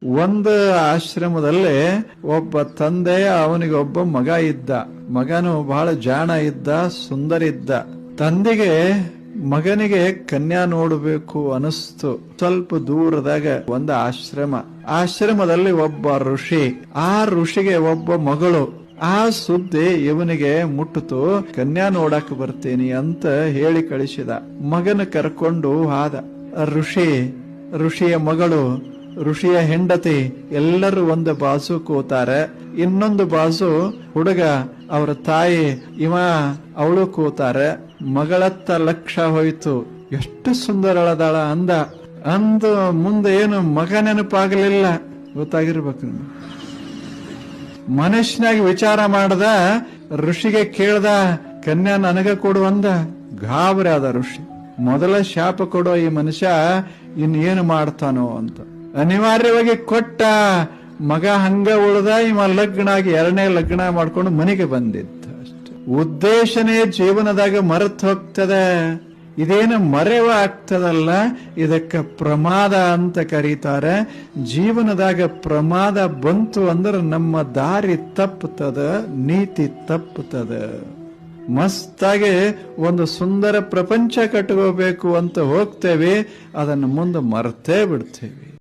ಒಂದು ಆಶ್ರಮದಲ್ಲಿ ಒಬ್ಬ ತಂದೆ, ಅವನಿಗೆ ಒಬ್ಬ ಮಗ ಇದ್ದ. ಮಗನು ಬಹಳ ಜಾಣ ಇದ್ದ, ಸುಂದರ ಇದ್ದ. ತಂದೆಗೆ ಮಗನಿಗೆ ಕನ್ಯಾ ನೋಡಬೇಕು ಅನಿಸ್ತು. ಸ್ವಲ್ಪ ದೂರದಾಗ ಒಂದು ಆಶ್ರಮದಲ್ಲಿ ಒಬ್ಬ ಋಷಿ, ಆ ಋಷಿಗೆ ಒಬ್ಬ ಮಗಳು. ಆ ಸುದ್ದಿ ಇವನಿಗೆ ಮುಟ್ಟಿತು. ಕನ್ಯಾ ನೋಡಕ್ ಬರ್ತೀನಿ ಅಂತ ಹೇಳಿ ಕಳಿಸಿದ. ಮಗನ ಕರ್ಕೊಂಡು ಆದ. ಋಷಿಯ ಮಗಳು, ಋಷಿಯ ಹೆಂಡತಿ ಎಲ್ಲರೂ ಒಂದು ಬಾಸು ಕೂತಾರೆ. ಇನ್ನೊಂದು ಬಾಸು ಹುಡುಗ, ಅವರ ತಾಯಿ, ಅವಳು ಕೂತಾರೆ. ಮಗಳತ್ತ ಲಕ್ಷ್ಯ ಹೋಯ್ತು. ಎಷ್ಟು ಸುಂದರಳದಾಳ ಅಂದ ಮುಂದೆ ಏನು ಮಗ ನೆನಪಾಗಲಿಲ್ಲ. ಗೊತ್ತಾಗಿರ್ಬೇಕು. ಮನುಷ್ಯನಾಗಿ ವಿಚಾರ ಮಾಡ್ದ. ಋಷಿಗೆ ಕೇಳ್ದ, ಕನ್ಯಾ ನನಗ ಕೊಡು ಅಂದ. ಗಾಬರಿ ಆದ ಋಷಿ. ಮೊದಲ ಶಾಪ ಕೊಡೋ ಈ ಮನುಷ್ಯ ಇನ್ನೇನು ಮಾಡ್ತಾನೋ ಅಂತ ಅನಿವಾರ್ಯವಾಗಿ ಕೊಟ್ಟ. ಮಗ ಹಂಗ ಉಳ್ದ. ಲಗ್ನ ಆಗಿ ಎರಡನೇ ಲಗ್ನ ಮಾಡ್ಕೊಂಡು ಮನೆಗೆ ಬಂದಿದ್ದ. ಅಷ್ಟೆ. ಉದ್ದೇಶನೇ ಜೀವನದಾಗ ಮರೆತು ಹೋಗ್ತದೆ. ಇದೇನು ಮರೆವ ಆಗ್ತದಲ್ಲ, ಇದಕ್ಕ ಪ್ರಮಾದ ಅಂತ ಕರೀತಾರೆ. ಜೀವನದಾಗ ಪ್ರಮಾದ ಬಂತು ಅಂದ್ರೆ ನಮ್ಮ ದಾರಿ ತಪ್ಪುತ್ತದ, ನೀತಿ ತಪ್ಪುತ್ತದ. ಮಸ್ತಾಗಿ ಒಂದು ಸುಂದರ ಪ್ರಪಂಚ ಕಟ್ಕೋಬೇಕು ಅಂತ ಹೋಗ್ತೇವೆ, ಅದನ್ನು ಮುಂದೆ ಮರ್ತೇ ಬಿಡ್ತೇವೆ.